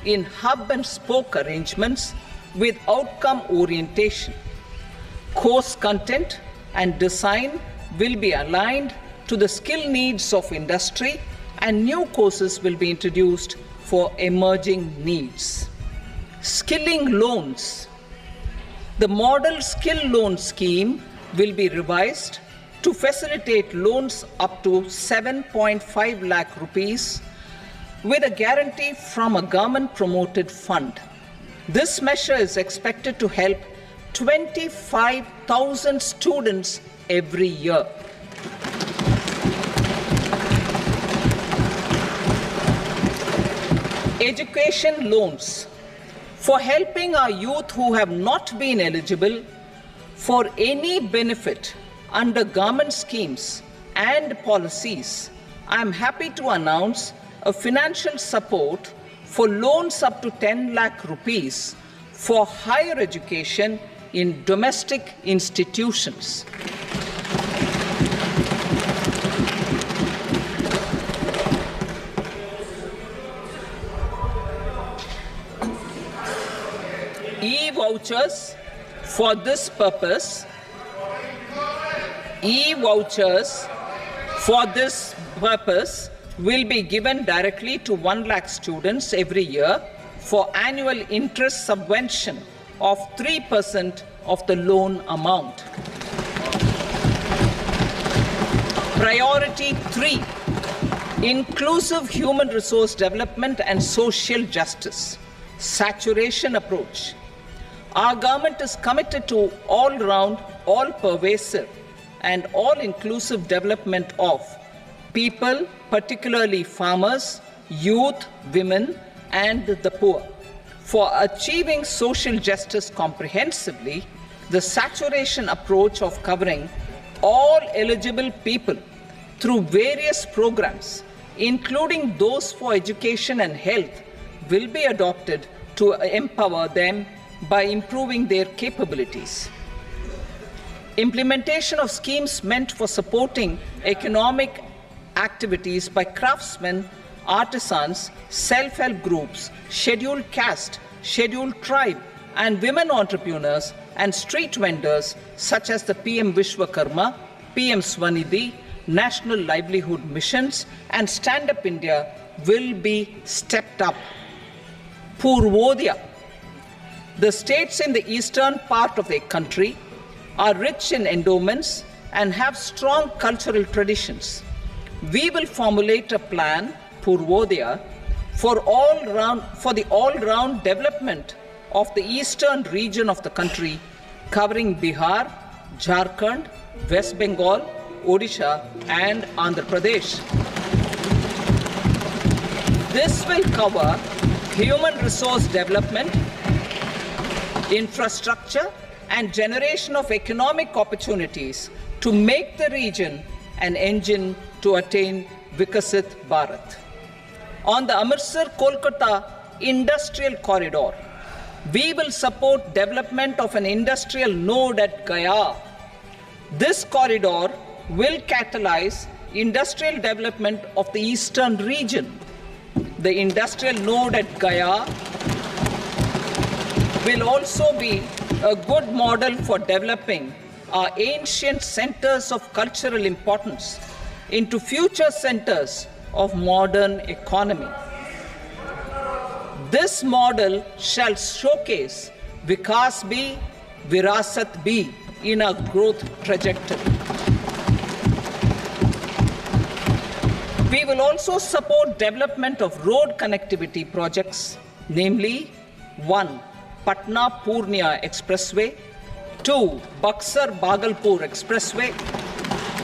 in hub and spoke arrangements with outcome orientation. Course content and design will be aligned to the skill needs of industry, and new courses will be introduced for emerging needs. Skilling loans. The model skill loan scheme will be revised to facilitate loans up to 7.5 lakh rupees with a guarantee from a government-promoted fund. This measure is expected to help 25,000 students every year. Education loans. For helping our youth who have not been eligible for any benefit under government schemes and policies, I am happy to announce a financial support for loans up to 10 lakh rupees for higher education in domestic institutions. E-vouchers for this purpose. E-vouchers for this purpose will be given directly to 1 lakh students every year for annual interest subvention of 3% of the loan amount. Priority 3, inclusive human resource development and social justice. Saturation approach. Our government is committed to all-round, all-pervasive and all-inclusive development of people, particularly farmers, youth, women, and the poor. For achieving social justice comprehensively, the saturation approach of covering all eligible people through various programs, including those for education and health, will be adopted to empower them by improving their capabilities. Implementation of schemes meant for supporting economic activities by craftsmen, artisans, self-help groups, scheduled caste, scheduled tribe, and women entrepreneurs and street vendors such as the PM Vishwakarma, PM Swanidhi, National Livelihood Missions, and Stand Up India will be stepped up. Purvodaya. The states in the eastern part of the country are rich in endowments and have strong cultural traditions. We will formulate a plan, Purvodaya, for the all-round development of the eastern region of the country, covering Bihar, Jharkhand, West Bengal, Odisha, and Andhra Pradesh. This will cover human resource development, infrastructure, and generation of economic opportunities to make the region an engine to attain Vikasit Bharat. On the Amritsar-Kolkata Industrial Corridor, we will support development of an industrial node at Gaya. This corridor will catalyze industrial development of the eastern region. The industrial node at Gaya will also be a good model for developing our ancient centers of cultural importance into future centers of modern economy. This model shall showcase Vikas B, Virasat B in a growth trajectory. We will also support development of road connectivity projects, namely 1. Patna-Purnia Expressway, 2. Buxar-Bhagalpur Expressway,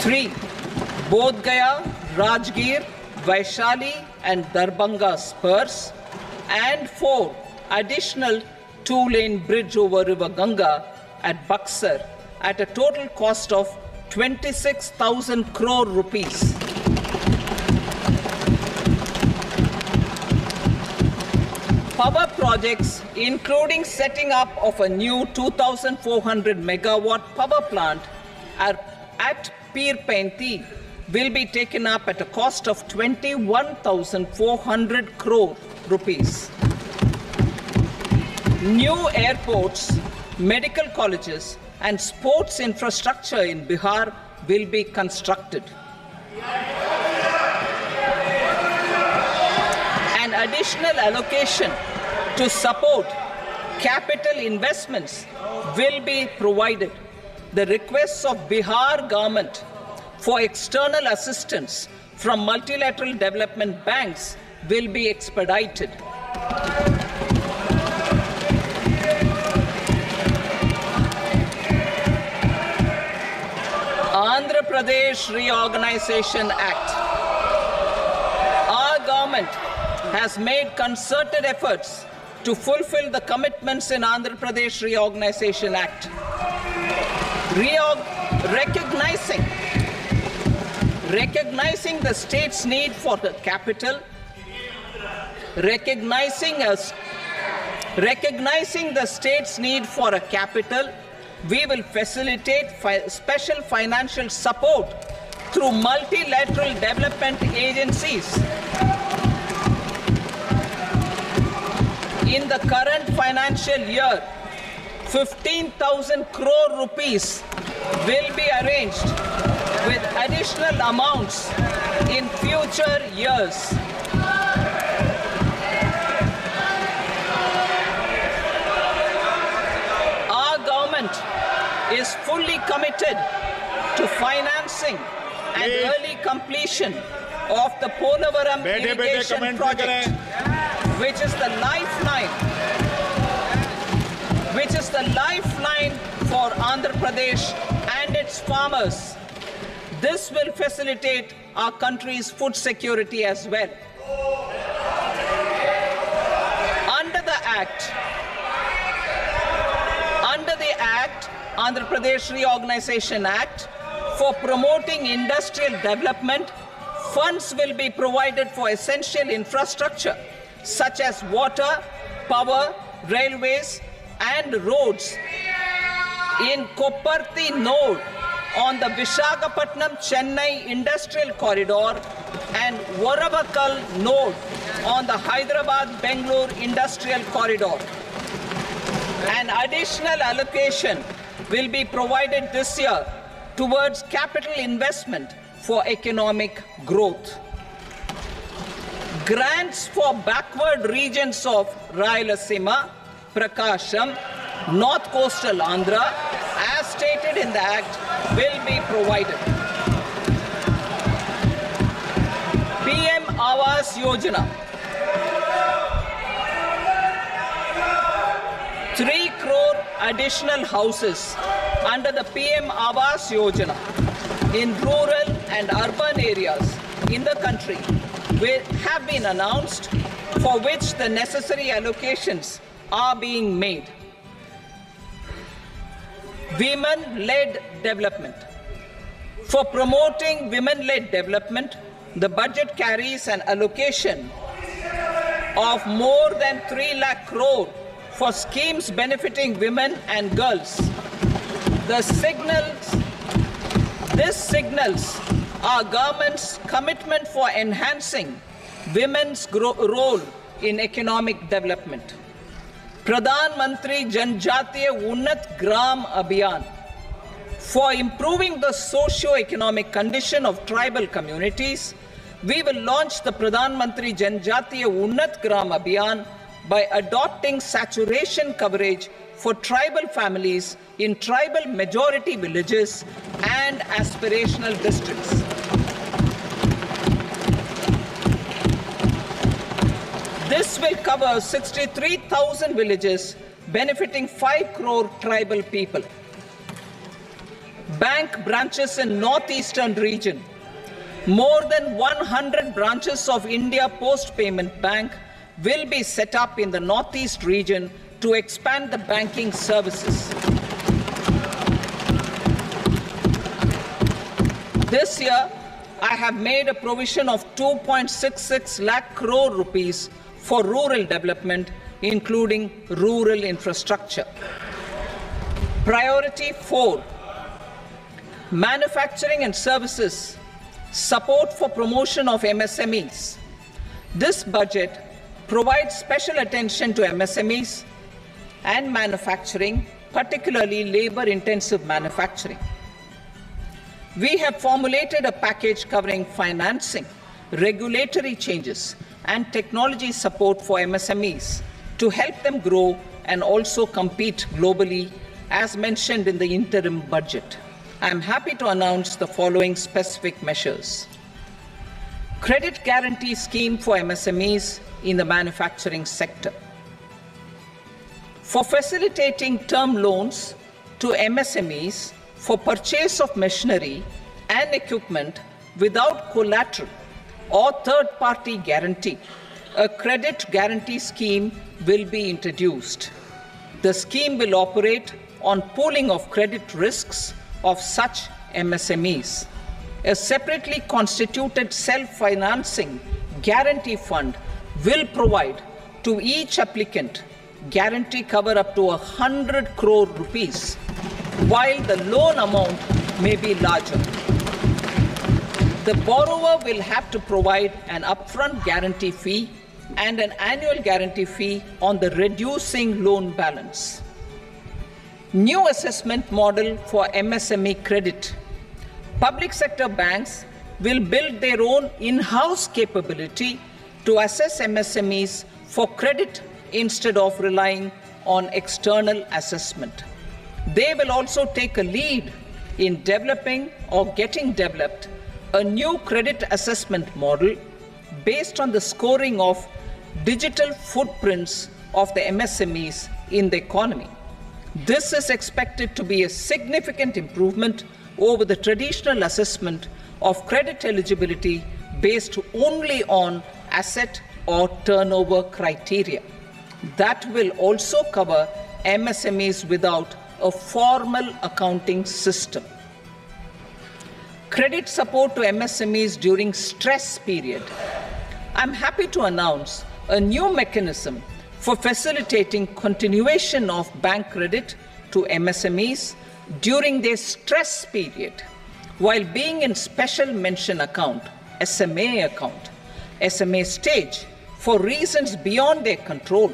3. Bodh Gaya, Rajgir, Vaishali and Darbhanga spurs, and 4. Additional 2-lane bridge over River Ganga at Buxar at a total cost of 26,000 crore rupees. Power projects, including setting up of a new 2,400 megawatt power plant at Pir Painti, will be taken up at a cost of 21,400 crore rupees. New airports, medical colleges, and sports infrastructure in Bihar will be constructed. An additional allocation to support capital investments will be provided. The requests of Bihar government for external assistance from multilateral development banks will be expedited. Andhra Pradesh Reorganization Act. Our government has made concerted efforts to fulfill the commitments in Andhra Pradesh Reorganization Act. Recognizing the state's need for the capital, recognizing the state's need for a capital, we will facilitate special financial support through multilateral development agencies. In the current financial year, 15,000 crore rupees will be arranged with additional amounts in future years. Our government is fully committed to financing and early completion of the Polavaram irrigation project, which is the lifeline for Andhra Pradesh and its farmers. This will facilitate our country's food security as well. Under the Andhra Pradesh Reorganization Act, for promoting industrial development, funds will be provided for essential infrastructure such as water, power, railways, and roads. In Kopparthi node on the Visakhapatnam-Chennai Industrial Corridor and Varavakal node on the Hyderabad-Bangalore Industrial Corridor. An additional allocation will be provided this year towards capital investment for economic growth. Grants for backward regions of Rayalaseema, Prakasham, North Coastal Andhra, as stated in the Act, will be provided. PM Awas Yojana. 3 crore additional houses under the PM Awas Yojana in rural and urban areas in the country will have been announced, for which the necessary allocations are being made. Women-led development. For promoting women-led development, the budget carries an allocation of more than 3 lakh crore for schemes benefiting women and girls. This signals our government's commitment for enhancing women's role in economic development. Pradhan Mantri Janjatiya Unnat Gram Abhiyan. For improving the socio-economic condition of tribal communities, we will launch the Pradhan Mantri Janjatiya Unnat Gram Abhiyan by adopting saturation coverage for tribal families in tribal majority villages and aspirational districts. This will cover 63,000 villages, benefiting 5 crore tribal people. Bank branches in northeastern region. More than 100 branches of India Post Payment Bank will be set up in the northeast region to expand the banking services. This year, I have made a provision of 2.66 lakh crore rupees for rural development, including rural infrastructure. Priority 4, manufacturing and services, support for promotion of MSMEs. This budget provides special attention to MSMEs and manufacturing, particularly labor-intensive manufacturing. We have formulated a package covering financing, regulatory changes, and technology support for MSMEs to help them grow and also compete globally, as mentioned in the interim budget. I am happy to announce the following specific measures. Credit guarantee scheme for MSMEs in the manufacturing sector. For facilitating term loans to MSMEs for purchase of machinery and equipment without collateral or third-party guarantee, a credit guarantee scheme will be introduced. The scheme will operate on pooling of credit risks of such MSMEs. A separately constituted self-financing guarantee fund will provide to each applicant guarantee cover up to 100 crore rupees, while the loan amount may be larger. The borrower will have to provide an upfront guarantee fee and an annual guarantee fee on the reducing loan balance. New assessment model for MSME credit. Public sector banks will build their own in-house capability to assess MSMEs for credit instead of relying on external assessment. They will also take a lead in developing or getting developed a new credit assessment model based on the scoring of digital footprints of the MSMEs in the economy. This is expected to be a significant improvement over the traditional assessment of credit eligibility based only on asset or turnover criteria. That will also cover MSMEs without a formal accounting system. Credit support to MSMEs during stress period. I'm happy to announce a new mechanism for facilitating continuation of bank credit to MSMEs during their stress period while being in special mention account, SMA stage. For reasons beyond their control,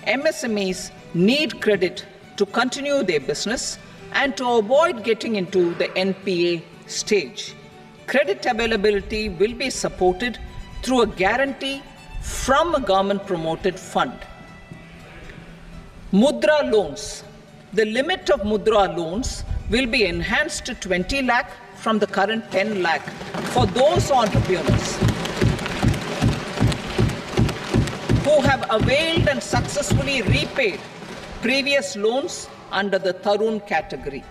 MSMEs need credit to continue their business and to avoid getting into the NPA stage. Credit availability will be supported through a guarantee from a government-promoted fund. Mudra loans. The limit of Mudra loans will be enhanced to 20 lakh from the current 10 lakh for those entrepreneurs who have availed and successfully repaid previous loans under the Tarun category.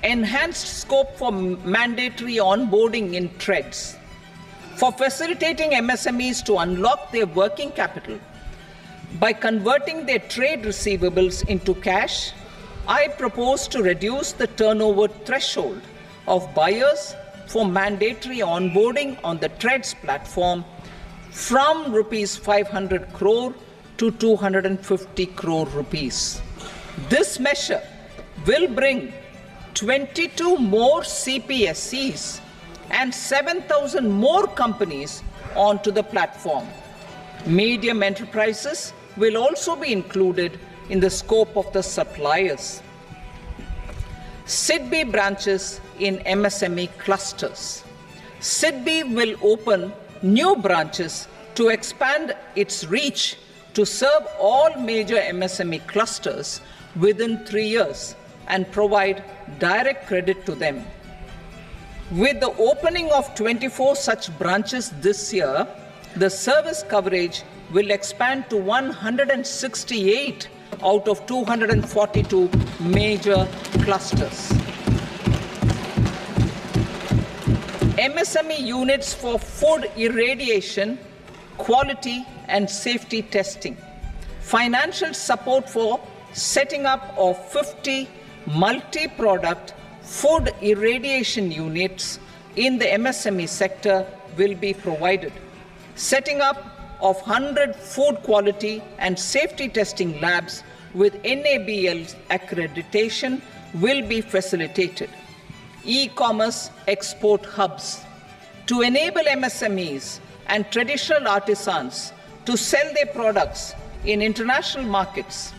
Enhanced scope for mandatory onboarding in trades. For facilitating MSMEs to unlock their working capital by converting their trade receivables into cash, I propose to reduce the turnover threshold of buyers for mandatory onboarding on the trades platform from rupees 500 crore to 250 crore rupees. This measure will bring 22 more CPSCs and 7,000 more companies onto the platform. Medium enterprises will also be included in the scope of the suppliers. SIDBI branches in MSME clusters. SIDBI will open new branches to expand its reach to serve all major MSME clusters within 3 years and provide direct credit to them. With the opening of 24 such branches this year, the service coverage will expand to 168 out of 242 major clusters. MSME units for food irradiation, quality and safety testing. Financial support for setting up of 50 multi-product food irradiation units in the MSME sector will be provided. Setting up of 100 food quality and safety testing labs with NABL accreditation will be facilitated. E-commerce export hubs to enable MSMEs and traditional artisans to sell their products in international markets